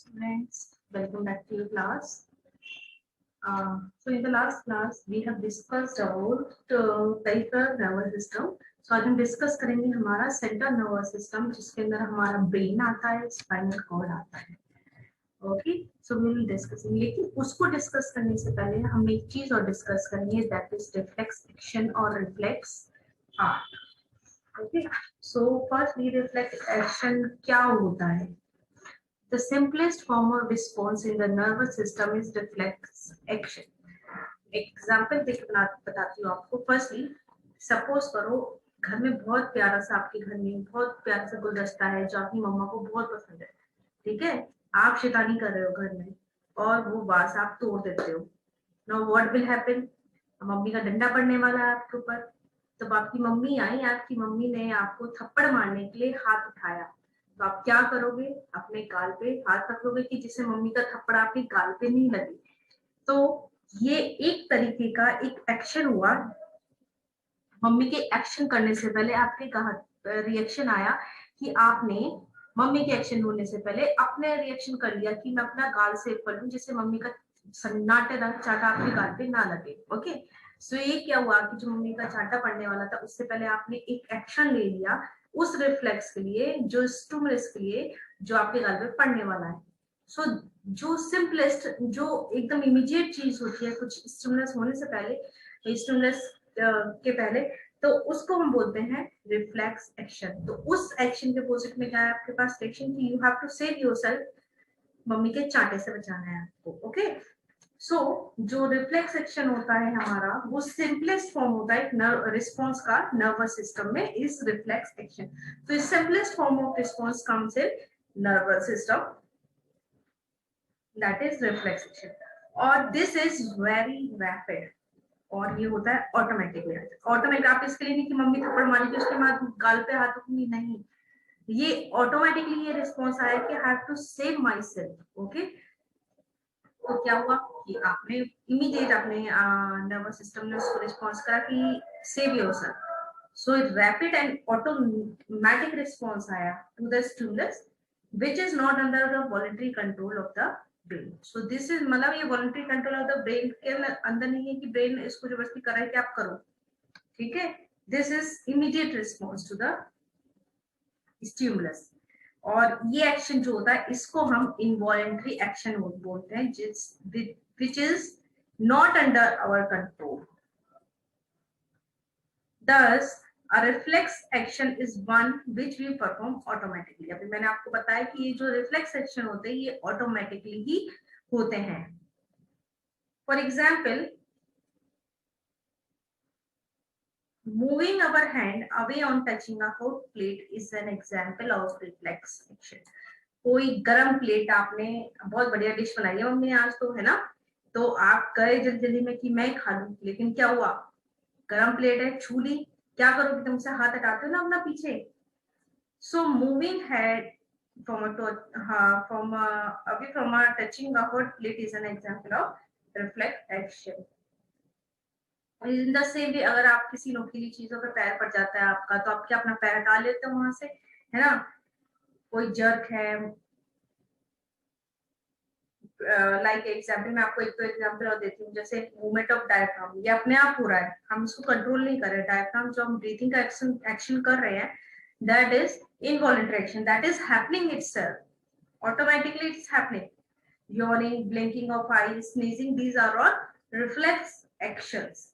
Students, welcome back to your class. So in the last class we have discussed about peripheral nervous system. So आज हम discuss करेंगे हमारा central nervous system जिसके अंदर हमारा brain आता है, स्पाइनल कॉर्ड आता है. Okay, so we will discussing. लेकिन उसको डिस्कस करने से पहले हम एक चीज और डिस्कस करेंगे, दैट इज रिफ्लेक्स एक्शन और reflex art. Okay, so first reflex action क्या होता है? The simplest form of response in the nervous system is reflex action. Example देख बताती हूँ आपको. फर्स्टली सपोज करो घर में बहुत प्यारा सा, आपके घर में बहुत प्यारा सा गुलदस्ता है जो आपकी मम्मा को बहुत पसंद है. ठीक है, आप शैतानी कर रहे हो घर में और वो वास आप तोड़ देते हो. Now what will happen? Mummy का डंडा पड़ने वाला है आपके ऊपर. तब आपकी मम्मी आई, आपकी मम्मी ने आपको थप्पड़ मारने के लिए हाथ उठाया, तो आप क्या करोगे? अपने गाल पे हाथ रख लोगे कि जिससे मम्मी का थप्पड़ आपके गाल पे नहीं लगे. तो ये एक तरीके का एक एक्शन हुआ. मम्मी के एक्शन करने से पहले आपके रिएक्शन आया कि आपने मम्मी के एक्शन होने से पहले अपने रिएक्शन कर लिया कि मैं अपना गाल सेव कर लूं जिससे मम्मी का सन्नाटे चाटा आपके गाल पे ना लगे. ओके, सो ये क्या हुआ कि जो मम्मी का चाटा पड़ने वाला था उससे पहले आपने एक एक्शन ले लिया उस रिफ्लेक्स के लिए, जो स्टिमुलस के लिए जो आपके गाल पे पड़ने वाला है. सो जो सिंपलेस्ट, जो एकदम इमीडिएट चीज होती है कुछ स्टिमुलस होने से पहले, स्टिमुलस के पहले, तो उसको हम बोलते हैं रिफ्लेक्स एक्शन. तो उस एक्शन के अपोजिट में क्या है आपके पास एक्शन की you have to save yourself, mummy के चाटे से बचाना है आपको. ओके, सो जो रिफ्लेक्स एक्शन होता है हमारा वो सिंपलेस्ट फॉर्म होता है रिस्पॉन्स का नर्वस सिस्टम में इज रिफ्लेक्स एक्शन. तो simplest form of response comes in nervous system, that is reflex action. और दिस इज वेरी रैपिड और ये होता है ऑटोमेटिकली. ऑटोमेटिक आप इसके लिए नहीं कि मम्मी थप्पड़ मारी तो उसके बाद गाल पे हाथ रखूंगी, नहीं. ये ऑटोमेटिकली ये रिस्पॉन्स आया कि I have to save myself. Okay, तो क्या हुआ कि आपने इमीडिएट अपने नर्वस सिस्टम ने उसको रिस्पॉन्स करा कि save yourself. So rapid and automatic response आया to the stimulus which is not under the voluntary control of the brain. So this is, मतलब ये voluntary control of the brain के अंदर नहीं है कि ब्रेन इसको जबरदस्ती कर रहा है कि आप करो. ठीक है, this is immediate response to the stimulus. और ये एक्शन जो होता है इसको हम इनवॉलंटरी एक्शन बोलते हैं, which is not under our control. Thus, a reflex action is one which we perform automatically. अभी मैंने आपको बताया कि ये जो रिफ्लेक्स एक्शन होते हैं ये ऑटोमेटिकली ही होते हैं. For example, moving our hand away on touching a hot plate is an example of reflex action. कोई गरम प्लेट, आपने बहुत बढ़िया डिश बनाई है मम्मी ने आज तो, है ना, तो आप गए जल्दी जल्दी में कि मैं खा लूं, लेकिन क्या हुआ? गरम प्लेट है, छू ली, क्या करोगे? तुम से हाथ हटाते हो ना अपना पीछे. So moving head from away from a touching a hot plate is an example of reflex action. In the same way, अगर आप किसी नोकीली चीजों पे पैर पड़ जाता है आपका, तो आप क्या अपना पैर हटा लेते हो वहां से, है ना? कोई जर्क है, लाइक एग्जाम्पल मैं आपको एक तो एग्जाम्पल और देती हूँ, जैसे मूवमेंट ऑफ डायफ्राम, ये अपने आप हो रहा है, हम इसको कंट्रोल नहीं कर रहे. डायफ्राम जो हम ब्रीथिंग का एक्शन कर रहे हैं, that is involuntary action, that is happening itself, automatically it's happening. yawning, blinking of eyes, sneezing, these are all reflex actions.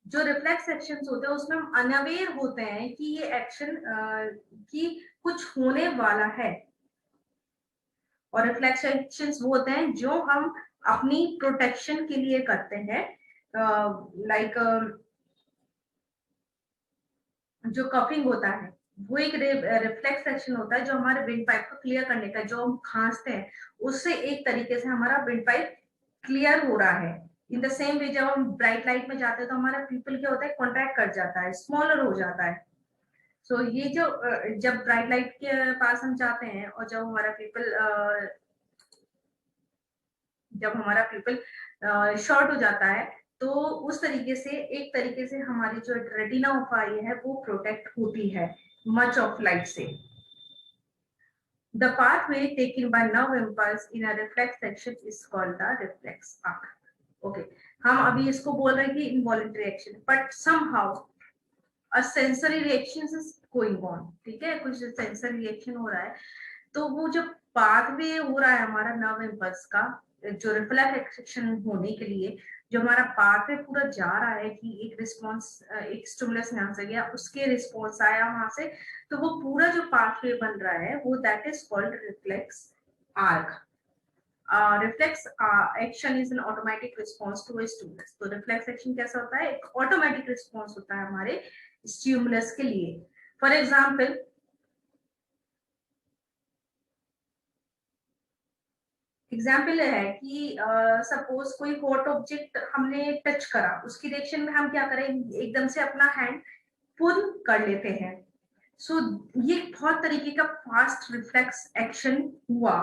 जो रिफ्लेक्स एक्शंस होते हैं उसमें हम अनअवेयर होते हैं कि ये एक्शन की कुछ होने वाला है. और रिफ्लेक्स एक्शंस वो होते हैं जो हम अपनी प्रोटेक्शन के लिए करते हैं, लाइक जो कफिंग होता है वो एक रिफ्लेक्स एक्शन होता है जो हमारे विंड पाइप को क्लियर करने का, जो हम खांसते हैं उससे एक तरीके से हमारा विंड पाइप क्लियर हो रहा है. इन द सेम वे, जब हम ब्राइट लाइट में जाते हैं तो हमारा पीपल क्या होता है, कॉन्ट्रैक्ट कर जाता है, स्मॉलर हो जाता है. सो ये जो जब ब्राइट लाइट के पास हम जाते हैं और जब हमारा पीपल शॉर्ट हो जाता है, तो उस तरीके से एक तरीके से हमारी जो रेटिना ऑफ आई है वो प्रोटेक्ट होती है मच ऑफ लाइट से. The pathway taken by nerve impulse in a reflex action is called the reflex arc. Okay, हम अभी इसको बोल रहे हैं कि involuntary action, but somehow a sensory reaction is going on. ठीक है, कुछ sensory reaction हो रहा है, तो वो जो पाथवे हो रहा है हमारा नर्व इम्पल्स का, जो रिफ्लेक्स एक्शन होने के लिए जो हमारा पाथवे पूरा जा रहा है कि एक रिस्पॉन्स, एक स्टिमुलस यहाँ से गया, उसके रिस्पॉन्स आया वहां से, तो वो पूरा जो पाथवे बन रहा है वो that is called reflex arc. Reflex action is an automatic response to a stimulus. तो रिफ्लेक्स एक्शन कैसा होता है? एक ऑटोमेटिक रिस्पॉन्स होता है हमारे स्टिमुलस के लिए. फॉर एग्जाम्पल, एग्जाम्पल है कि सपोज कोई हॉट ऑब्जेक्ट हमने टच करा, उसकी रिएक्शन में हम क्या करें, एकदम से अपना हैंड पुल कर लेते हैं. सो ये बहुत तरीके का फास्ट रिफ्लेक्स एक्शन हुआ.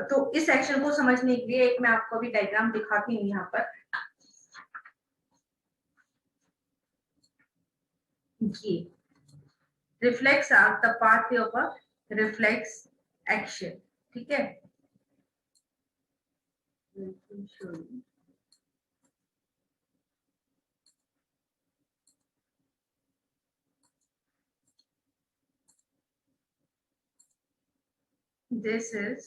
तो इस एक्शन को समझने के लिए एक मैं आपको अभी डायग्राम दिखाती हूँ यहाँ पर. ये reflex arc, the pathway of a reflex action. ठीक है, this is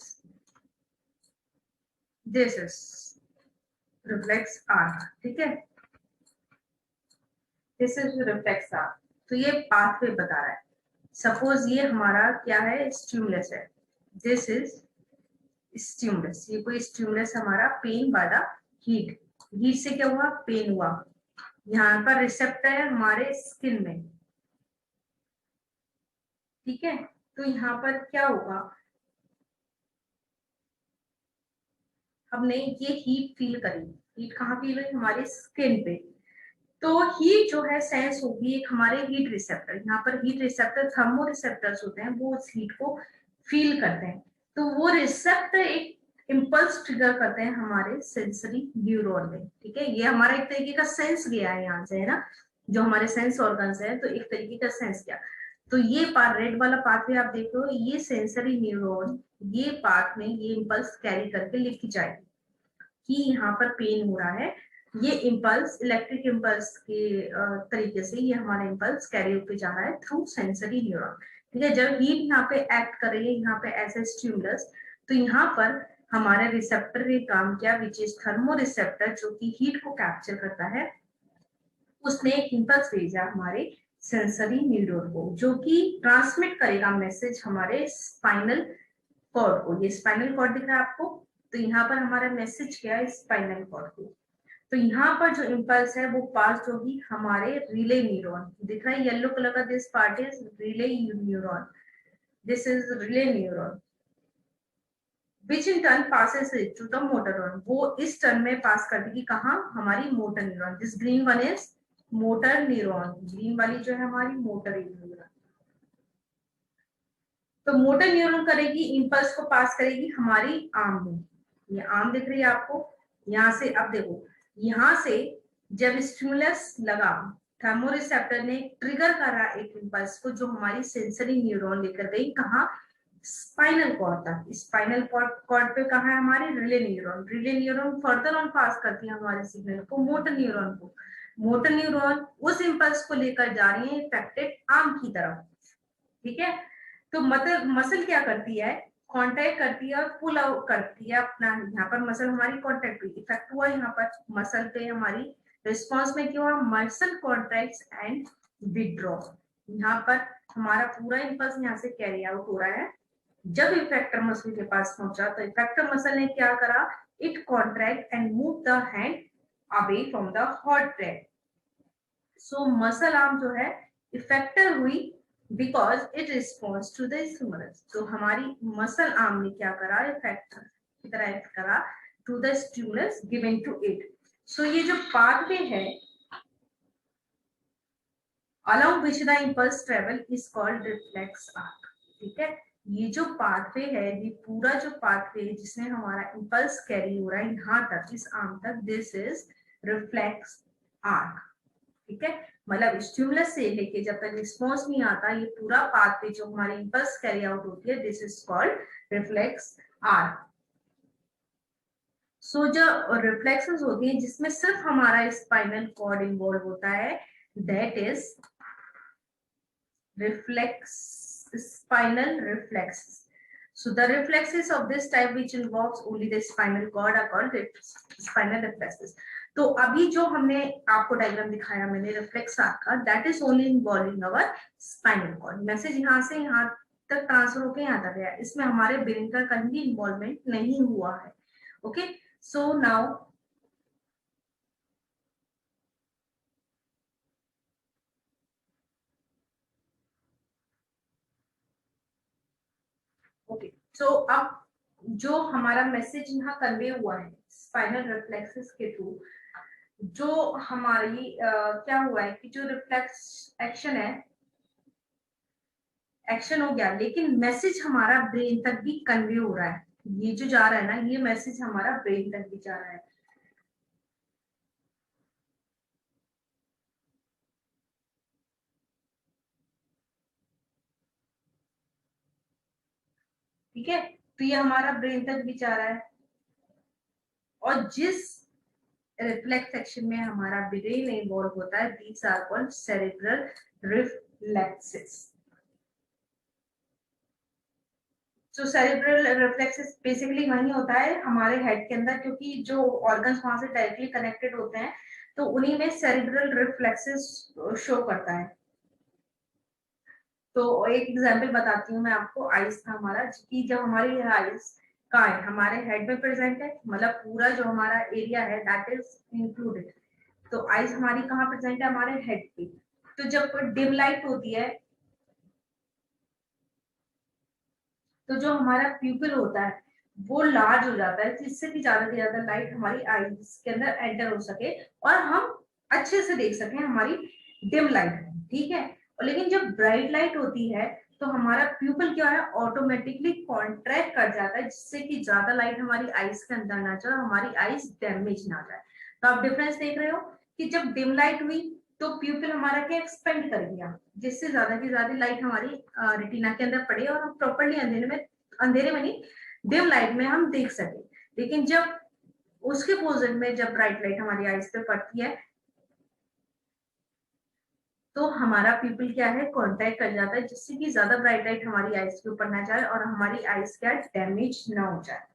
रिफ्लेक्स आर्क. ठीक है, दिस इज रिफ्लेक्स आर्क. तो ये पाथवे बता रहा है. सपोज ये हमारा क्या है, स्टिमुलस है. This is stimulus. ये कोई स्टिमुलस हमारा, pain by the heat. Heat से क्या हुआ, पेन हुआ. यहाँ पर रिसेप्टर है हमारे स्किन में. ठीक है, तो यहाँ पर क्या होगा, हमने ये हीट फील करी. हीट कहाँ फील हुई, हमारे स्किन पे. तो हीट जो है सेंस होगी एक हमारे हीट रिसेप्टर. यहाँ पर हीट रिसेप्टर थर्मो रिसेप्टर्स होते हैं, वो उस हीट को फील करते हैं. तो वो रिसेप्टर एक इम्पल्स ट्रिगर करते हैं हमारे सेंसरी न्यूरॉन में. ठीक है, ये हमारा एक तरीके का सेंस गया है यहाँ से, है ना, जो हमारे सेंस ऑर्गन्स है, तो एक तरीके का सेंस गया. तो ये पार्ट, रेड वाला पाथवे आप देख रहे हो, ये सेंसरी न्यूरॉन ये पार्ट में ये इम्पल्स कैरी करके लेके जाएगी कि यहाँ पर पेन हो रहा है. ये इम्पल्स इलेक्ट्रिक इम्पल्स के तरीके से ये हमारा इम्पल्स कैरी होकर जा रहा है थ्रू सेंसरी न्यूरॉन. ठीक है, जब हीट यहाँ पे एक्ट कर रही है यहाँ पे एज ए स्टिमुलस, तो यहाँ पर हमारे रिसेप्टर ने काम किया, विच इज थर्मो रिसेप्टर, जो कि हीट को कैप्चर करता है. उसने एक इम्पल्स भेजा हमारे सेंसरी न्यूरॉन को, जो कि ट्रांसमिट करेगा मैसेज हमारे स्पाइनल कॉर्ड को. ये स्पाइनल कॉर्ड दिख रहा है आपको, तो यहाँ पर हमारा मैसेज क्या है, स्पाइनल कॉर्ड को. तो यहाँ पर जो इम्पल्स है वो पास होगी हमारे रिले न्यूरॉन. दिख रहा है येलो कलर का, this part is relay neuron. This is relay neuron which in turn passes to the motor neuron. वो इस टर्न में पास कर देगी कहाँ, हमारी motor neuron. This green one is motor neuron. Green वाली जो है हमारी मोटर न्यूरॉन. तो मोटर न्यूरॉन करेगी, इम्पल्स को पास करेगी हमारी आर्म में. ये आर्म दिख रही है आपको यहाँ से. अब देखो, यहाँ से जब स्टिमुलस लगा, थर्मोरिसेप्टर ने ट्रिगर करा एक इम्पल्स को, जो हमारी सेंसरी न्यूरॉन लेकर गई कहाँ, स्पाइनल कॉर्ड तक. स्पाइनल कॉर्ड पे कहाँ है हमारे relay neuron. Relay neuron further on pass करती है हमारे सिग्नल को मोटर न्यूरॉन को. मोटर न्यूरॉन उस इम्पल्स को लेकर जा रही है इफेक्टेड आर्म की तरफ. ठीक है, तो मसल क्या करती है, कांटेक्ट करती है और पुल आउट करती है अपना. यहाँ पर मसल हमारी कांटेक्ट हुई, इफेक्ट हुआ यहाँ पर मसल पे हमारी. रिस्पॉन्स में क्या हुआ, मसल कॉन्ट्रैक्ट्स एंड विड्रॉ. यहाँ पर हमारा पूरा इम्पल्स यहाँ से कैरी आउट हो रहा है. जब इफेक्टर मसल के पास पहुंचा, तो इफेक्टर मसल ने क्या करा, it contract and move the hand away from the hot track. So muscle arm जो है इफेक्टर हुई because it responds to the stimulus. तो हमारी मसल आर्म ने क्या करा, इफेक्ट की तरह एक्ट करा to the stimulus given to it. So ये जो pathway है along which the impulse travel is called reflex arc. ठीक है, ये जो pathway है, ये पूरा जो pathway है जिसमें हमारा impulse कैरी हो रहा है यहाँ तक, इस आर्म तक, this is reflex arc. ठीक है, मतलब स्टिमुलस से लेके जब तक रिस्पॉन्स नहीं आता, ये पूरा पाथवे जो हमारी इंपल्स कैरी आउट होती है, this is called reflex arc. सो जो रिफ्लेक्सेस होती हैं जिसमें सिर्फ हमारा स्पाइनल कॉर्ड इन्वॉल्व होता है, that is reflex spinal reflexes. So the reflexes of this type which involves only the spinal cord are called spinal reflexes. तो अभी जो हमने आपको डायग्राम दिखाया मैंने रिफ्लेक्स का, that is only involving our spinal cord. Message यहाँ से यहाँ तक ट्रांसफर होकर यहाँ तक गया, इसमें हमारे ब्रेन का कहीं भी इन्वॉल्वमेंट नहीं हुआ है। ओके, सो नाउ ओके, सो अब जो हमारा मैसेज यहाँ कन्वे हुआ है स्पाइनल रिफ्लेक्सेस के थ्रू, जो हमारी क्या हुआ है कि जो रिफ्लेक्स एक्शन है, एक्शन हो गया, लेकिन मैसेज हमारा ब्रेन तक भी कन्वे हो रहा है। ये जो जा रहा है ना, ये मैसेज हमारा ब्रेन तक भी जा रहा है। ठीक है, तो ये हमारा ब्रेन तक भी जा रहा है, और जिस रिफ्लेक्स एक्शन में हमारा ब्रेन इन्वॉल्व होता है, these are called cerebral reflexes. जो सेरेब्रल रिफ्लेक्सेस बेसिकली वही होता है हमारे हेड के अंदर, क्योंकि जो ऑर्गन्स वहां से डायरेक्टली कनेक्टेड होते हैं, तो उन्हीं में सेरेब्रल रिफ्लेक्सेस शो करता है। तो एक एग्जांपल बताती हूँ मैं आपको, आइस का हमारा, कि जब हमारी आइस कहाँ है, हमारे हेड में प्रेजेंट है, मतलब पूरा जो हमारा एरिया है दैट इज इंक्लूडेड। तो आइस हमारी कहाँ प्रेजेंट है, हमारे हेड पे। तो जब डिम लाइट होती है, तो जो हमारा प्यूपिल होता है वो लार्ज हो जाता है, जिससे कि ज्यादा से ज्यादा लाइट हमारी आईज के अंदर एंटर हो सके और हम अच्छे से देख सकें हमारी डिम लाइट में। ठीक है, और लेकिन जब ब्राइट लाइट होती है तो हमारा प्यूपिल क्या है, ऑटोमेटिकली कॉन्ट्रैक्ट कर जाता है, जिससे कि ज्यादा लाइट हमारी आईज के अंदर ना जाए, हमारी आईज डैमेज ना जाए। तो आप डिफरेंस देख रहे हो कि जब डिम लाइट हुई तो प्यूपिल हमारा क्या एक्सपेंड कर गया, जिससे ज्यादा की ज्यादा लाइट हमारी रेटिना के अंदर पड़े और हम प्रॉपरली अंधेरे में नहीं, डिम लाइट में हम देख सके। लेकिन जब उसके पोजिशन में जब ब्राइट लाइट हमारी आईज पे पड़ती है, तो हमारा पीपल क्या है, कांटेक्ट कर जाता है, जिससे कि ज्यादा ब्राइट लाइट हमारी आईज के ऊपर ना जाए और हमारी आईज क्या डैमेज ना हो जाए।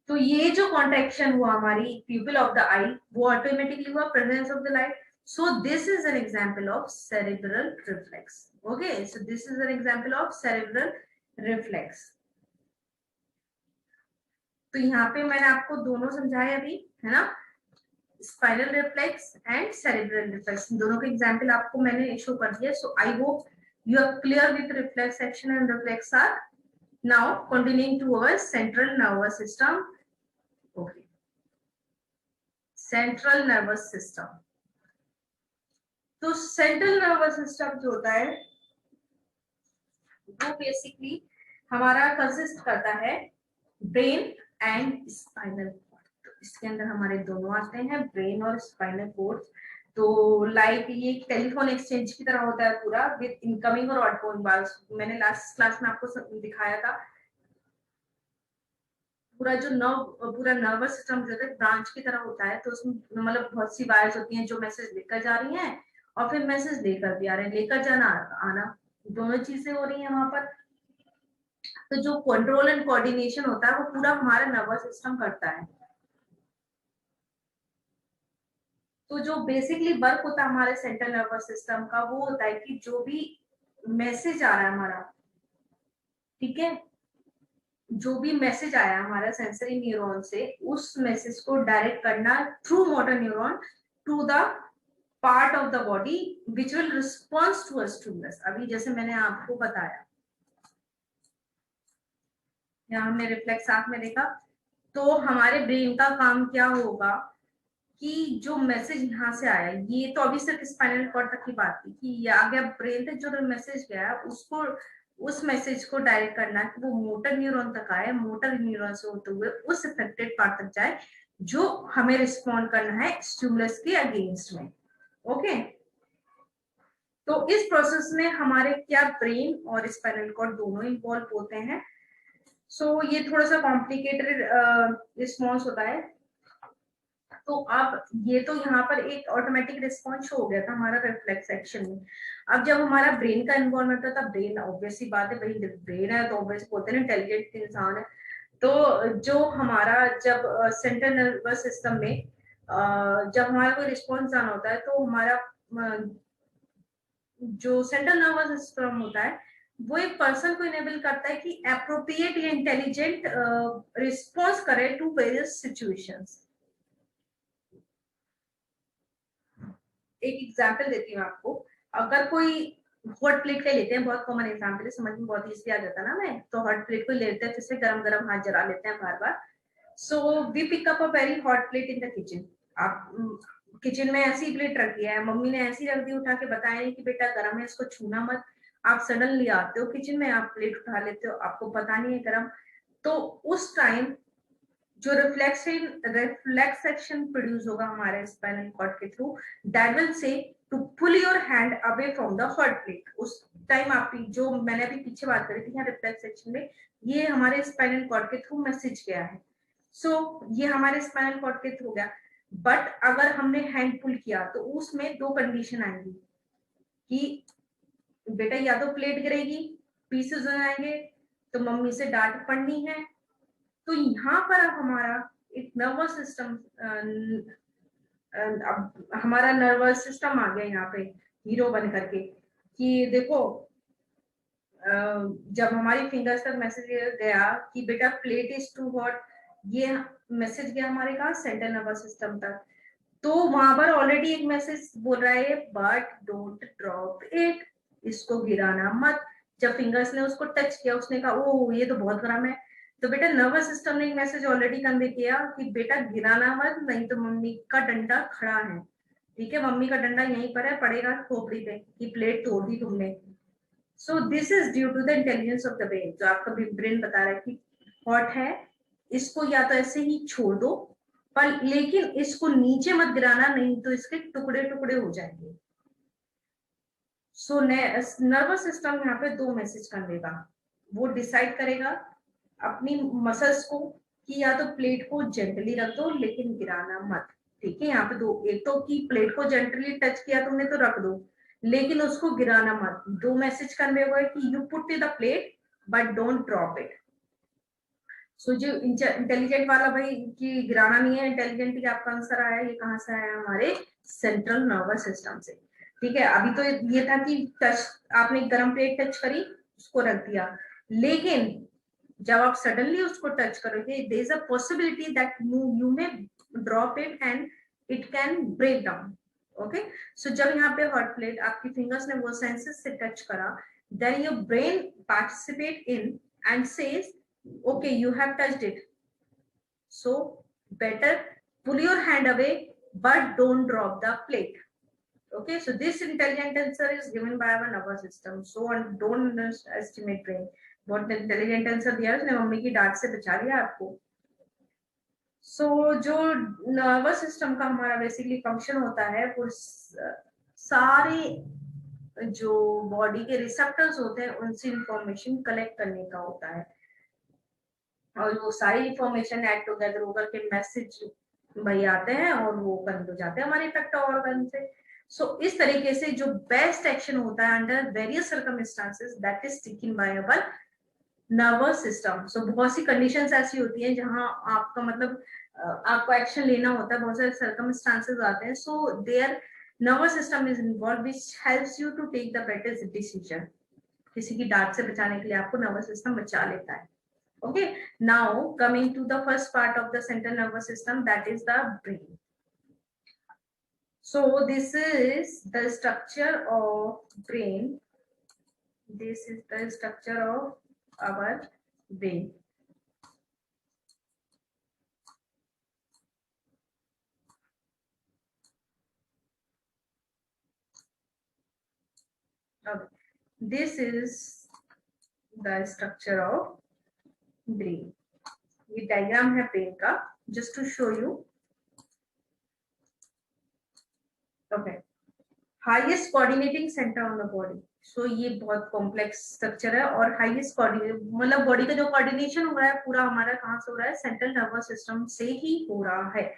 तो ये जो कॉन्ट्रैक्शन हुआ हमारी पीपल ऑफ द आई, वो ऑटोमेटिकली हुआ presence of the light. So this is an example of cerebral reflex. Okay, so this is an example of cerebral reflex. तो यहाँ पे मैंने आपको दोनों समझाए अभी, है ना, spinal reflex and cerebral reflex, दोनों के एग्जांपल आपको मैंने शो कर दिया। So I hope you are clear with reflex action and reflex arc. Now continuing to our central nervous system. Okay, central nervous system. तो सेंट्रल नर्वस सिस्टम जो होता है वो बेसिकली हमारा कंसिस्ट करता है ब्रेन एंड स्पाइनल कॉर्ड। तो इसके अंदर हमारे दोनों आते हैं, ब्रेन और स्पाइनल कॉर्ड। तो लाइक ये टेलीफोन एक्सचेंज की तरह होता है पूरा, विद इनकमिंग और आउटगोइंग कॉल्स। मैंने लास्ट क्लास में आपको दिखाया था, पूरा जो पूरा नर्वस सिस्टम जो है ब्रांच की तरह होता है। तो उसमें मतलब बहुत सी वायर्स होती हैं जो मैसेज लेकर जा रही हैं और फिर मैसेज लेकर भी आ रहे हैं, लेकर जाना आना दोनों चीजें हो रही हैं वहां पर। तो जो कंट्रोल एंड कोऑर्डिनेशन होता है वो पूरा हमारा नर्वस सिस्टम करता है। तो जो बेसिकली वर्क होता है हमारे सेंट्रल नर्वस सिस्टम का, वो होता है कि जो भी मैसेज आ रहा है हमारा, ठीक है, जो भी मैसेज आया हमारा सेंसरी न्यूरॉन से, उस मैसेज को डायरेक्ट करना through motor neuron to the part of the body which will response to a stimulus. अभी जैसे मैंने आपको बताया, यहाँ हमने रिफ्लेक्स आंख में देखा, तो हमारे ब्रेन का काम क्या होगा कि जो मैसेज यहाँ से आया, ये तो अभी सिर्फ स्पाइनल कॉर्ड तक की बात थी कि ये आ गया ब्रेन तक, जो मैसेज गया उसको, उस मैसेज को डायरेक्ट करना कि वो मोटर न्यूरॉन तक आए, मोटर न्यूरॉन से होते हुए उस अफेक्टेड पार्ट तक जाए, जो हमें रिस्पॉन्ड करना है स्टिमुलस के अगेंस्ट में। ओके, तो इस प्रोसेस में हमारे क्या ब्रेन और स्पाइनल कॉर्ड दोनों इन्वॉल्व होते हैं। सो ये थोड़ा सा कॉम्प्लिकेटेड रिस्पॉन्स होता है। तो अब ये तो यहाँ पर एक ऑटोमेटिक रिस्पॉन्स हो गया था हमारा रिफ्लेक्स एक्शन में। अब जब हमारा ब्रेन का इन्वॉल्वमेंट होता है, ब्रेन ऑब्वियसली बात है, भाई ब्रेन है तो ऑब्वियसली बोलते हैं इंटेलिजेंट इंसान है। तो जो हमारा जब सेंट्रल नर्वस सिस्टम में जब हमारा कोई रिस्पॉन्स आना होता है, तो हमारा जो सेंट्रल नर्वस सिस्टम होता है वो एक पर्सन को इनेबल करता है कि एप्रोप्रिएट या इंटेलिजेंट रिस्पॉन्स करे टू वेरियस सिचुएशंस। एक एग्जांपल देती हूँ आपको। अगर कोई हॉट प्लेट ले लेते हैं, बहुत कॉमन एग्जांपल है, समझ में बहुत इजी आ जाता है ना। मैं तो हॉट प्लेट को ले लेते हैं, फिर से गरम गरम हाथ जला लेते हैं बार बार। So we pick up a very hot plate in the kitchen. आप किचन में ऐसी प्लेट रखी है, मम्मी ने ऐसी रख दी, उठा के बताया नहीं कि बेटा गरम है, इसको छूना मत। आप सडनली आते हो किचन में, आप प्लेट उठा लेते हो, आपको पता नहीं है गरम। तो उस टाइम जो रिफ्लेक्स एक्शन प्रोड्यूस होगा हमारे स्पाइनल कॉर्ड के थ्रू, that will say to pull your hand away from the hot plate. उस टाइम आप जो मैंने अभी पीछे बात करी थी रिफ्लेक्स एक्शन में, ये हमारे स्पाइनल कॉर्ड के थ्रू मैसेज गया है। सो ये हमारे स्पाइनल कॉर्ड के थ्रू गया। बट अगर हमने हैंड पुल किया तो उसमें दो कंडीशन आएंगी कि बेटा या तो प्लेट गिरेगी, पीसेस हो जाएंगे, तो मम्मी से डांट पड़नी है। तो यहाँ पर अब हमारा एक नर्वस सिस्टम, अब हमारा नर्वस सिस्टम आ गया यहाँ पे हीरो बन करके कि देखो, जब हमारी फिंगर्स तक मैसेज गया कि बेटा प्लेट इज टू हॉट, ये मैसेज गया हमारे कहा सेंट्रल नर्वस सिस्टम तक। तो वहां पर ऑलरेडी एक मैसेज बोल रहा है बट डोंट ड्रॉप इट, इसको गिराना मत। जब फिंगर्स ने उसको टच किया, उसने कहा ओ ये तो बहुत गर्म है। तो बेटा नर्वस सिस्टम ने एक मैसेज ऑलरेडी कन्वे किया कि बेटा गिराना मत, नहीं तो मम्मी का डंडा खड़ा है। ठीक है, मम्मी का डंडा यहीं पर है, पड़ेगा खोपड़ी पे कि प्लेट तोड़ दी तुमने। So this is due to the intelligence of the brain. जो आपका ब्रेन बता रहा है कि हॉट है, इसको या तो ऐसे ही छोड़ दो, पर लेकिन इसको नीचे मत गिराना, नहीं तो इसके टुकड़े टुकड़े हो जाएंगे। सो नर्वस सिस्टम यहाँ पे दो मैसेज कर देगा। वो डिसाइड करेगा अपनी मसल्स को कि या तो प्लेट को जेंटली रख दो लेकिन गिराना मत। ठीक है, यहाँ पे दो, एक तो कि प्लेट को जेंटली टच किया तुमने तो रख दो, लेकिन उसको गिराना मत। दो मैसेज कन्वे हुआ है कि you put the plate but don't drop it. So जो इंटेलिजेंट वाला भाई कि गिराना नहीं है, इंटेलिजेंट का आपका आंसर आया, ये कहाँ से आया, हमारे सेंट्रल नर्वस सिस्टम से। ठीक है, अभी तो ये था कि टच, आपने गर्म प्लेट टच करी, उसको रख दिया, लेकिन जब आप सडनली उसको टच करोगे, there is a possibility that you may drop it and it can break down. Okay, so जब यहाँ पे हॉट प्लेट आपकी फिंगर्स ने वो सेंसेस से टच करा, then your brain participate in and says okay, you have touched it, so better pull your hand away but don't drop the plate. Okay, so this intelligent answer is given by our nervous system, so don't underestimate brain। बहुत intelligent answer दिया उसने, mummy की डांट से बचा लिया आपको। सो जो नर्वस सिस्टम का हमारा बेसिकली फंक्शन होता है, वो सारे जो बॉडी के रिसेप्टर्स होते हैं उनसे इंफॉर्मेशन कलेक्ट करने का होता है, और वो सारी इंफॉर्मेशन ऐड टुगेदर होकर के मैसेज भाई आते हैं और वो बंद हो जाते हैं हमारे इफेक्ट ऑर्गन से। सो इस तरीके से जो बेस्ट एक्शन होता है under various circumstances, that is taken by our nervous system. So बहुत सी कंडीशंस ऐसी होती हैं जहां आपका मतलब आपको एक्शन लेना होता है, बहुत सारे सर्कमस्टांसेस आते हैं, so there nervous system is involve which helps you to take the better decision. किसी की डांट से बचाने के लिए आपको नर्वस सिस्टम बचा लेता है। Okay, now coming to the first part of the central nervous system, that is the brain. So this is the structure of brain. This is the structure of our brain. Okay. This is the structure of brain. ये diagram है brain का, just to show you okay, highest coordinating centre on the body. So ये बहुत complex structure है, और highest coordinate मतलब body का जो कोऑर्डिनेशन हो रहा है पूरा हमारा कहाँ से हो रहा है, सेंट्रल नर्वस सिस्टम से ही हो रहा है।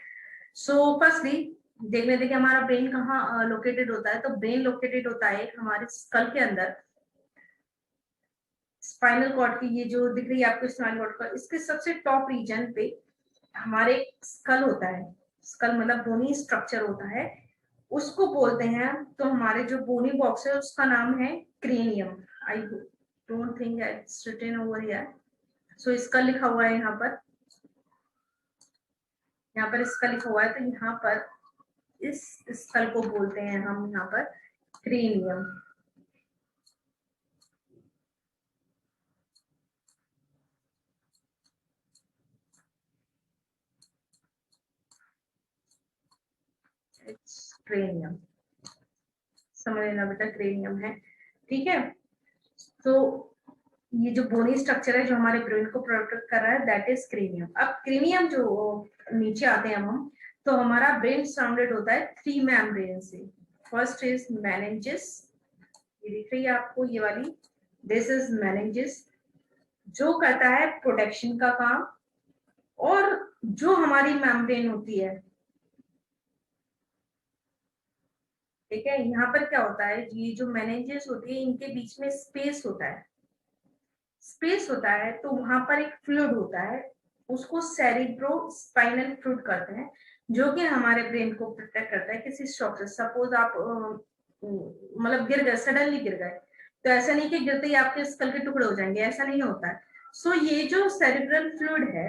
सो फर्स्टली देख लेते हैं कि हमारा ब्रेन कहाँ लोकेटेड होता है। तो ब्रेन लोकेटेड होता है हमारे स्कल के अंदर, स्पाइनल कॉर्ड की ये जो दिख रही है आपको स्पाइनल कॉर्ड का, इसके सबसे टॉप रीजन पे हमारे स्कल होता है। स्कल मतलब बोनी स्ट्रक्चर होता है, उसको बोलते हैं। तो हमारे जो बोनी बॉक्स है उसका नाम है cranium. I don't think it's written over here. So इसका लिखा हुआ है यहाँ पर, यहाँ पर इसका लिखा हुआ है। तो यहाँ पर इस स्कल को बोलते हैं हम यहाँ पर क्रेनियम। इट्स क्रेनियम, समझ लेना बेटा, क्रेनियम है, ठीक है। तो ये जो बोनी स्ट्रक्चर है जो हमारे ब्रेन को प्रोटेक्ट कर रहा है, दैट इज क्रेनियम। अब क्रेनियम जो नीचे आते हैं हम, तो हमारा ब्रेन सराउंडेड होता है थ्री मेम्ब्रेन से। फर्स्ट इज मेनिंजेस, ये दिख रही है आपको ये वाली, दिस इज मेनिंजेस, जो करता है प्रोटेक्शन का काम। और जो हमारी मेम्ब्रेन होती है, ठीक है, यहाँ पर क्या होता है, ये जो मेनिंजेस होती है इनके बीच में स्पेस होता है, स्पेस होता है। तो वहां पर एक फ्लूइड होता है, उसको सेरिब्रो स्पाइनल फ्लूइड कहते हैं, जो कि हमारे ब्रेन को प्रोटेक्ट करता है किसी शॉक से। सपोज आप मतलब गिर गए, सडनली गिर गए, तो ऐसा नहीं कि गिरते ही आपके स्कल के टुकड़े हो जाएंगे, ऐसा नहीं होता है। सो ये जो सेरिब्रल फ्लूइड है,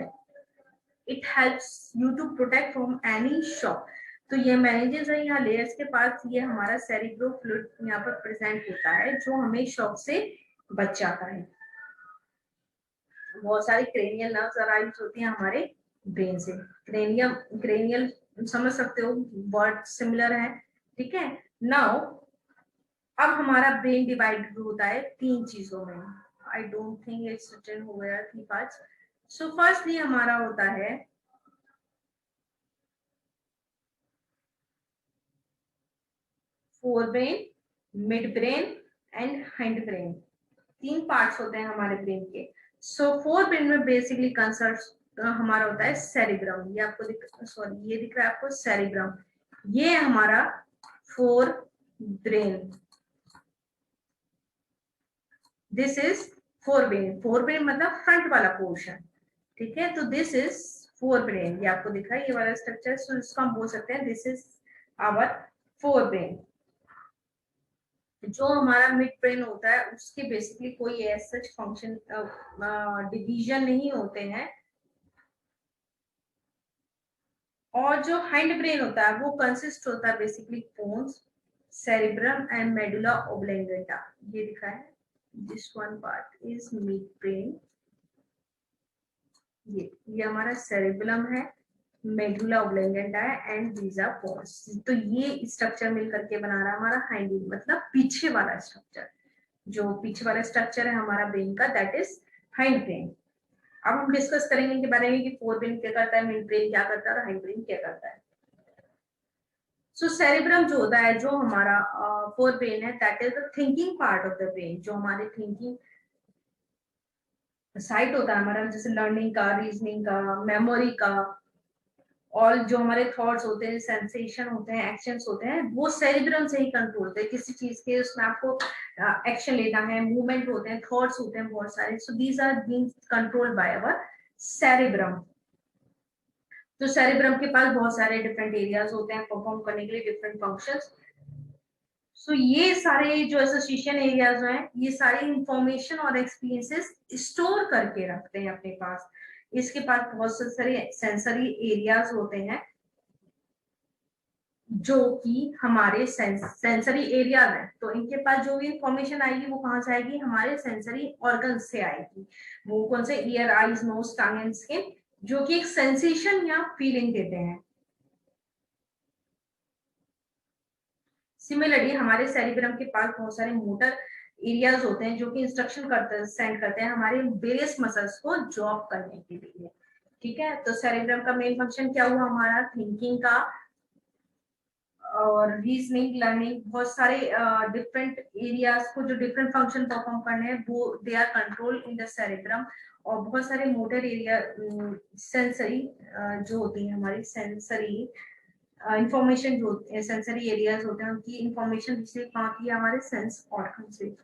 it helps you to protect from any shock. तो ये मैनेजेस है यहाँ लेयर्स के पास, ये हमारा सेरिब्रो फ्लूइड यहाँ पर प्रेजेंट होता है, जो हमें शॉक से बचाता है। बहुत सारी क्रेनियल नर्व्स अराइज होती हैं हमारे ब्रेन से। क्रेनियम, क्रेनियल समझ सकते हो, वर्ड सिमिलर है, ठीक है। नाउ अब हमारा ब्रेन डिवाइड होता है तीन चीजों में। I don't think it's written हो गया थी पांच। सो फर्स्टली हमारा होता है fore brain, mid brain and hind brain. तीन पार्ट्स होते हैं हमारे ब्रेन के। सो फोर ब्रेन में बेसिकली कंसर्ट हमारा होता है सेरिब्रम। ये आपको सॉरी, ये दिख रहा है आपको सेरिब्रम, ये हमारा fore brain, this is fore brain. Fore brain मतलब फ्रंट वाला पोर्शन, ठीक है। तो दिस इज फोर ब्रेन, ये आपको दिख रहा है ये वाला स्ट्रक्चर। सो इसको हम बोल सकते हैं this is our fore brain. जो हमारा मिड ब्रेन होता है उसके बेसिकली कोई ऐसा सच फंक्शन डिवीजन नहीं होते हैं। और जो हाइंड ब्रेन होता है वो कंसिस्ट होता है basically pons, cerebrum and medulla oblongata. ये दिखा है, this one part is midbrain. ये हमारा सेरिब्रम है, मेडुला ओब्लेंगेटा है एंड दीज आर पोन्स। तो ये स्ट्रक्चर मिलकर के बना रहा है हमारा हाइंड, मतलब पीछे वाला स्ट्रक्चर। जो पीछे वाला स्ट्रक्चर है हमारा ब्रेन का, दैट इज हाइंड ब्रेन। अब हम डिस्कस करेंगे इनके बारे में कि फोर ब्रेन क्या करता है, मिड ब्रेन क्या करता है और हाइंड ब्रेन क्या करता है। सो सेरिब्रम जो होता है, जो हमारा फोर ब्रेन है, that is the thinking part of the brain. जो हमारे थिंकिंग साइट होता है हमारा, जैसे लर्निंग का, रीजनिंग का, मेमोरी का, और जो हमारे थॉट्स होते हैं, सेंसेशन होते हैं, एक्शंस होते हैं, वो सेरिब्रम से ही कंट्रोल होते हैं। किसी चीज के उसमें आपको एक्शन लेना है, मूवमेंट होते हैं, थॉट्स होते हैं बहुत सारे। So these are being controlled by our cerebrum. तो सेरिब्रम के पास बहुत सारे डिफरेंट एरियाज होते हैं परफॉर्म करने के लिए डिफरेंट फंक्शंस। सो ये सारे जो एसोसिएशन एरियाज हैं, ये सारी इंफॉर्मेशन और एक्सपीरियंसेस स्टोर करके रखते हैं अपने पास। इसके पास बहुत सारे सेंसरी एरियाज होते हैं, जो कि हमारे सेंसरी एरियाज है। तो इनके पास जो भी इंफॉर्मेशन आएगी वो कहाँ से आएगी, हमारे सेंसरी ऑर्गन से आएगी। वो कौन से, ear, eyes, nose, tongue and skin, जो कि एक सेंसेशन या फीलिंग देते हैं। सिमिलरली हमारे सेरिब्रम के पास बहुत सारे मोटर एरियाज होते हैं, जो कि इंस्ट्रक्शन करते सेंड करते हैं हमारे वेरियस मसल्स को जॉब करने के लिए, ठीक है। तो सेरिब्रम का मेन फंक्शन क्या हुआ, हमारा थिंकिंग का, और रीजनिंग, लर्निंग, बहुत सारे डिफरेंट एरियाज को जो डिफरेंट फंक्शन परफॉर्म करने हैं वो they are control in the cerebrum. और बहुत सारे मोटर एरिया, सेंसरी जो होती है हमारी सेंसरी इंफॉर्मेशन, जो सेंसरी एरियाज होते हैं उनकी इंफॉर्मेशन रिसीव कहाँ की है, हमारे सेंस ऑर्गन से।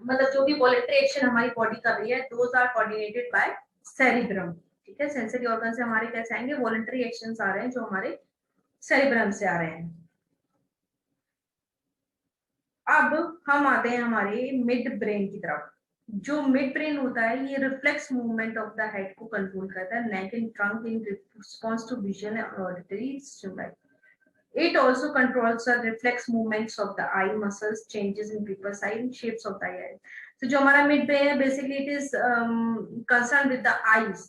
मतलब जो भी वॉलेंटरी एक्शन हमारी बॉडी कर रही है those are coordinated by cerebrum. ठीक है, सेंसरी ऑर्गन से हमारे कैसे आएंगे, वॉलेंटरी एक्शंस आ रहे हैं जो हमारे सेरिब्रम से आ रहे हैं। अब हम आते हैं हमारे मिड ब्रेन की तरफ। जो मिड ब्रेन होता है ये reflex movement of the head को कंट्रोल करता है, neck and trunk in response to vision and auditory stimuli. It also controls the reflex movements of the eye muscles, changes in people's eye and shapes of the eye. So जो हमारा mid brain है basically it is concerned with the eyes.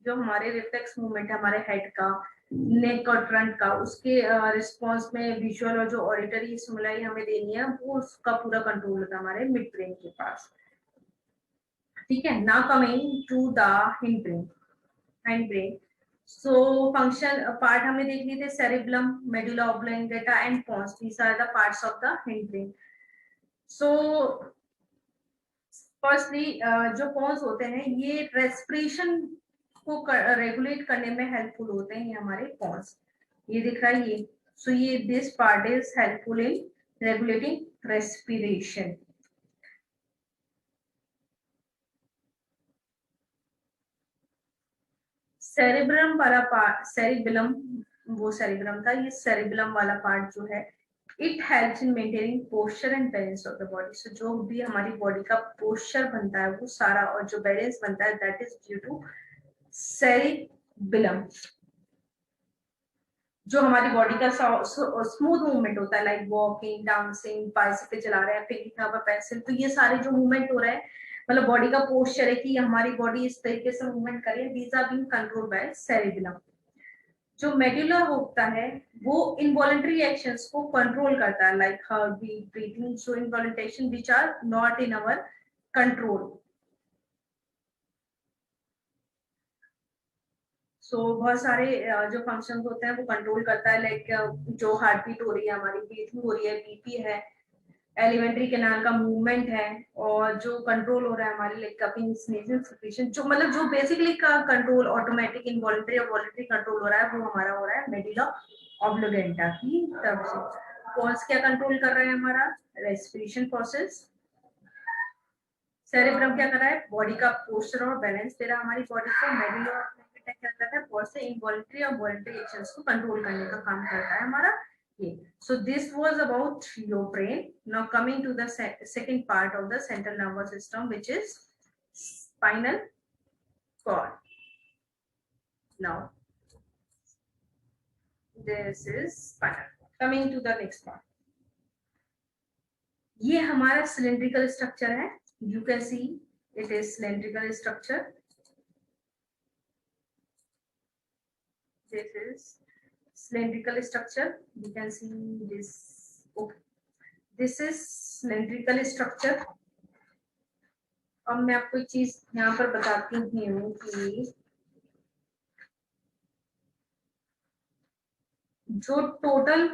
जो हमारे reflex movement है हमारे head का, नेक और trunk का, उसके रिस्पॉन्स में विजुअल और जो ऑडिटरी स्टिमुलाई हमें देनी है वो उसका पूरा कंट्रोल होता है हमारे मिड ब्रेन के पास। ठीक है, now coming to the hind brain. Hind brain so function part हमें देख लिए थे, cerebellum, medulla oblongata and pons, these are the parts of the hind brain. So firstly जो पोन्स होते हैं ये रेस्पिरेशन को रेगुलेट करने में हेल्पफुल होते हैं, ये हमारे पोन्स, ये दिख रहा है ये। सो ये this part is helpful in regulating respiration. Cerebrum वाला पार्ट, सेरिबेलम, वो सेरिब्रम था, ये सेरिबेलम वाला पार्ट जो है it helps in maintaining posture and balance of the body. So जो भी हमारी बॉडी का पोस्चर बनता है वो सारा, और जो बैलेंस बनता है that is due to cerebellum. जो हमारी बॉडी का स्मूथ मूवमेंट होता है, लाइक वॉकिंग, डांसिंग, बाइसिकल चला रहे हैं, पिकिंग अप अ पेंसिल, तो ये सारे जो मूवमेंट हो रहे हैं, मतलब बॉडी का पोस्चर है कि हमारी बॉडी इस तरीके से मूवमेंट करे, these are being controlled by cerebellum. जो मेडुला होता है वो इनवॉलंटरी एक्शंस को कंट्रोल करता है, like heartbeat, breathing, so involuntary which are not in our control. बहुत सारे जो फंक्शंस होते हैं वो कंट्रोल करता है, लाइक जो हार्ट बीट हो रही है, हमारी ब्रीथिंग हो रही है, बीपी है, एलिमेंट्री कैनाल का मूवमेंट है, और जो कंट्रोल हो रहा है हमारी लाइक कपिंग, स्नीजिंग, सिक्रीशन, जो मतलब जो बेसिकली का कंट्रोल ऑटोमेटिक, इनवॉलंटरी और वॉलंटरी कंट्रोल हो रहा है वो हमारा हो रहा है मेडुला ऑब्लोगेंटा की तरफ से। कौन क्या कंट्रोल कर रहे हैं, हमारा रेस्पिरेशन प्रोसेस। सेरेब्रम क्या कर रहा है, बॉडी का पोस्चर और बैलेंस दे रहा है हमारी बॉडी को। मेडुला ऑब्लोगेंटा क्या करता है, बहुत से इनवॉलंटरी और वॉलंटरी एक्शंस को कंट्रोल करने का काम करता है हमारा ये। So this was about your brain. Now coming to the second part of the central nervous system, which is spinal cord. Now this is spinal cord. Coming to the next part. ये हमारा cylindrical structure है. You can see it is cylindrical structure. This is cylindrical structure. You can see this. Okay. This is cylindrical structure. अब मैं आपको एक चीज यहाँ पर बताती हूँ कि जो टोटल,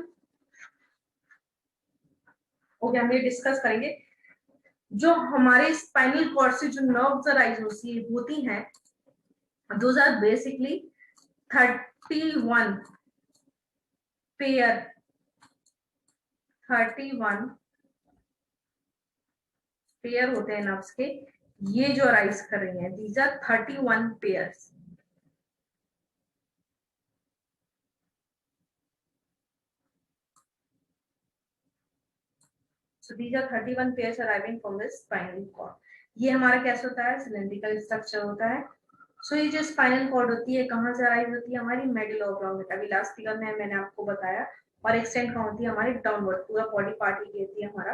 ओके हम ये डिस्कस करेंगे, जो हमारे स्पाइनल कॉर्ड से जो नर्व्स अराइज होती हैं, those are basically 31 pair, 31 pair होते हैं नर्व्स के, ये जो अराइज कर रही हैं, these are 31 pairs. So these are 31 pairs arriving from the spinal cord. ये हमारा कैसे होता है, सिलेंड्रिकल स्ट्रक्चर होता है। सो ये जो स्पाइनल कॉर्ड होती है कहाँ से अराइव होती है, हमारी मेडुला ऑब्लोंगेटा, अभी लास्ट फिगर में मैंने आपको बताया, और एक्सटेंड कहाँ होती है, हमारी डाउनवर्ड, पूरा बॉडी पार्ट ही होती है हमारा।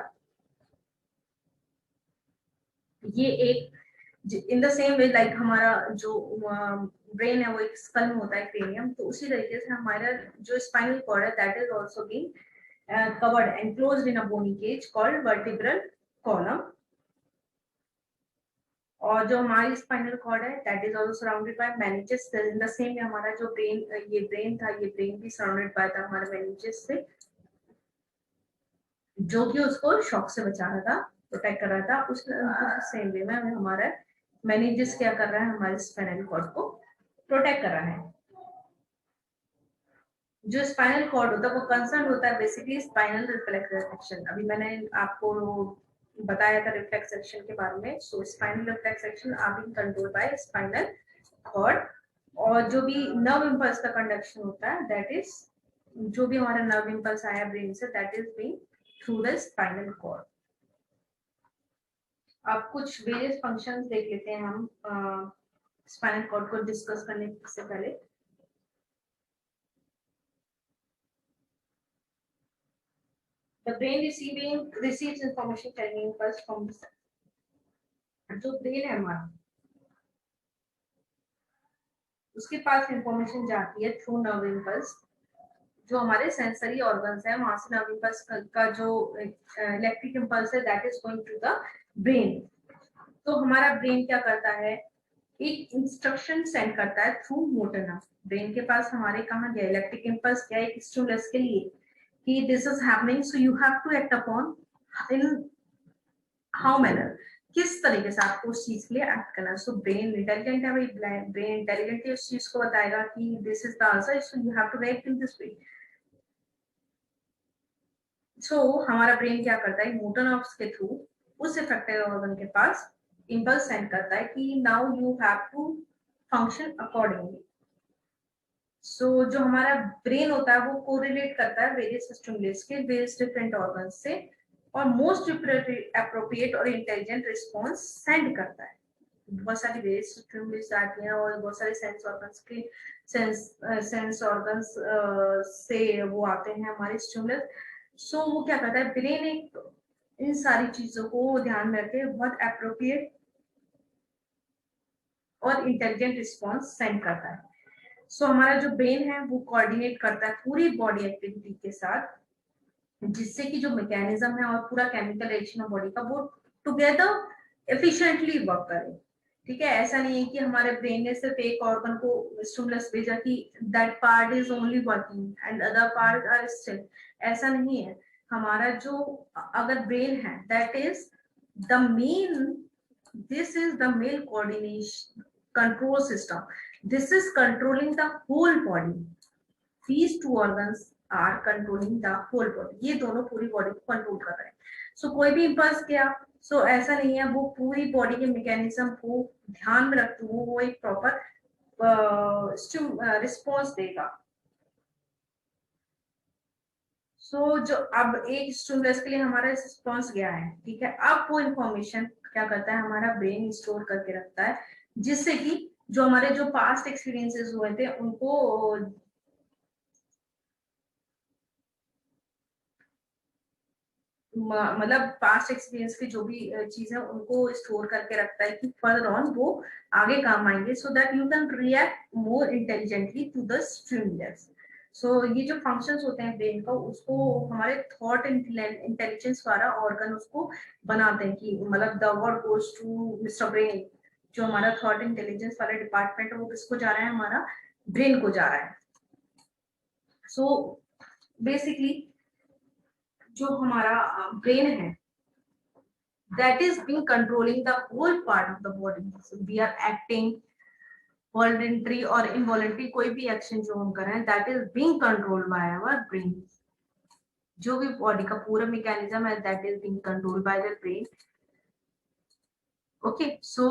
ये एक in the same way like हमारा जो ब्रेन है वो एक स्कल में होता है, क्रेनियम, तो उसी तरीके से हमारा जो स्पाइनल कॉर्ड है that is also being covered, enclosed in a bony cage called vertebral column. और जो हमारी स्पाइनल कॉर्ड है that is also surrounded by meninges. In the same way हमारा जो ब्रेन, ये ब्रेन था, ये ब्रेन भी सराउंडेड बाय था हमारे मेनिंजेस से, जो कि उसको शॉक से बचा रहा था, प्रोटेक्ट कर रहा था। उस सेम वे में हमारा मेनिंजेस क्या कर रहा है, हमारे स्पाइनल कॉर्ड को प्रोटेक्ट कर रहा है। जो स्पाइनल कॉर्ड होता है वो कंसर्न होता है बेसिकली स्पाइनल रिफ्लेक्स एक्शन। अभी मैंने आपको बताया था रिफ्लेक्स एक्शन के बारे में। So spinal reflex action are being controlled by spinal cord. और जो भी नर्व इंपल्स का कंडक्शन होता है दैट इज, जो भी हमारा नर्व इंपल्स आया ब्रेन से that is being through the spinal cord. अब कुछ वेरियस फंक्शंस देख लेते हैं हम स्पाइनल कॉर्ड को डिस्कस करने से पहले। The brain receives information carrying impulse from the cell. जो ब्रेन है हमारा, उसके पास इंफॉर्मेशन जाती है थ्रू नर्व इंपल्स। जो हमारे सेंसरी ऑर्गन्स है वहां से नर्व इंपल्स का जो इलेक्ट्रिक इंपल्स है that is going to the brain. तो हमारा ब्रेन क्या करता है, एक इंस्ट्रक्शन सेंड करता है थ्रू मोटर नर्व। ब्रेन के पास हमारे कहाँ गया इलेक्ट्रिक इंपल्स, क्या एक स्टिमुलस के लिए कि this is happening so you have to act upon in how manner, किस तरीके से आपको उस चीज के लिए एक्ट करना है। सो ब्रेन इंटेलिजेंट है भाई, ब्रेन इंटेलिजेंटली उस चीज को बताएगा कि this is the answer so you have to react in this way. So हमारा ब्रेन क्या करता है, मोटर नर्व्स के थ्रू उस इफेक्टिव ऑर्गन के पास इंपल्स सेंड करता है कि now you have to function accordingly. So जो हमारा ब्रेन होता है वो कोरिलेट करता है वेरियस स्टिमुलस के वेरियस डिफरेंट ऑर्गन्स से और मोस्ट अप्रोप्रिएट और इंटेलिजेंट रिस्पॉन्स सेंड करता है। बहुत सारी वेरियस स्टिमुलस आती हैं और बहुत सारे सेंस ऑर्गन्स के सेंस ऑर्गन्स से वो आते हैं हमारे स्टिमुलस। सो वो क्या करता है, ब्रेन एक इन सारी चीजों को ध्यान में रखे बहुत अप्रोप्रिएट और इंटेलिजेंट रिस्पॉन्स सेंड करता है। सो हमारा जो ब्रेन है वो कोऑर्डिनेट करता है पूरी बॉडी एक्टिविटी के साथ, जिससे कि जो मैकेनिज्म है और पूरा केमिकल रिएक्शन ऑफ बॉडी का वो टुगेदर एफिशिएंटली वर्क करे। ठीक है, ऐसा नहीं है कि हमारे ब्रेन ने सिर्फ एक ऑर्गन को स्टिमुलस भेजा कि that part is only working and other part are still, ऐसा नहीं है। हमारा जो अगर ब्रेन है that is the main, this is the main coordination control system, this is controlling the whole body, these two organs are controlling the whole body, ये दोनों पूरी बॉडी को कंट्रोल कर रहे हैं। सो कोई भी इंपल्स किया सो ऐसा नहीं है वो पूरी बॉडी के मैकेनिज्म को ध्यान में रखते हुए वो एक प्रॉपर रिस्पॉन्स देगा। सो जो अब एक स्टिमुलस के लिए हमारा रिस्पॉन्स गया है, ठीक है, अब वो इंफॉर्मेशन क्या करता है हमारा ब्रेन स्टोर करके रखता है, जिससे कि जो हमारे जो पास्ट एक्सपीरियंसेस हुए थे उनको मतलब पास्ट एक्सपीरियंस की जो भी चीजें उनको स्टोर करके रखता है कि फर्दर ऑन वो आगे काम आएंगे, so that you can react more intelligently to the stimulus. So ये जो फंक्शंस होते हैं ब्रेन का उसको हमारे थॉट इंटेलिजेंस वाला ऑर्गन उसको बनाते हैं कि मतलब the word goes to mister brain. जो हमारा थॉट इंटेलिजेंस वाला डिपार्टमेंट है वो किसको जा रहा है, हमारा ब्रेन को जा रहा है। सो बेसिकली जो हमारा ब्रेन है that is being controlling the whole part of the body, so we are acting voluntary or involuntary, कोई भी एक्शन जो हम कर रहे हैं that is being controlled by our brain। जो भी बॉडी का पूरा मैकेनिज्म है that is being controlled by the brain। okay, so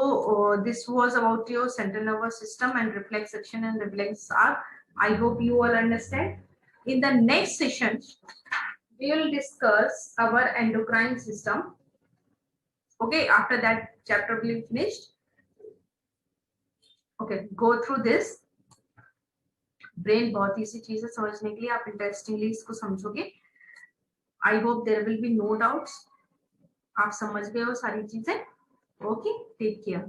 this was about your central nervous system and reflex action and reflex arc। I hope you all understand। in the next session we will discuss our endocrine system। okay, after that chapter will be finished। okay, go through this। Brain बहुत ही सी चीज है समझने के लिए, आप interestingly इसको समझोगे। I hope there will be no doubts, आप समझ गए हो सारी चीजें। Okay, take care.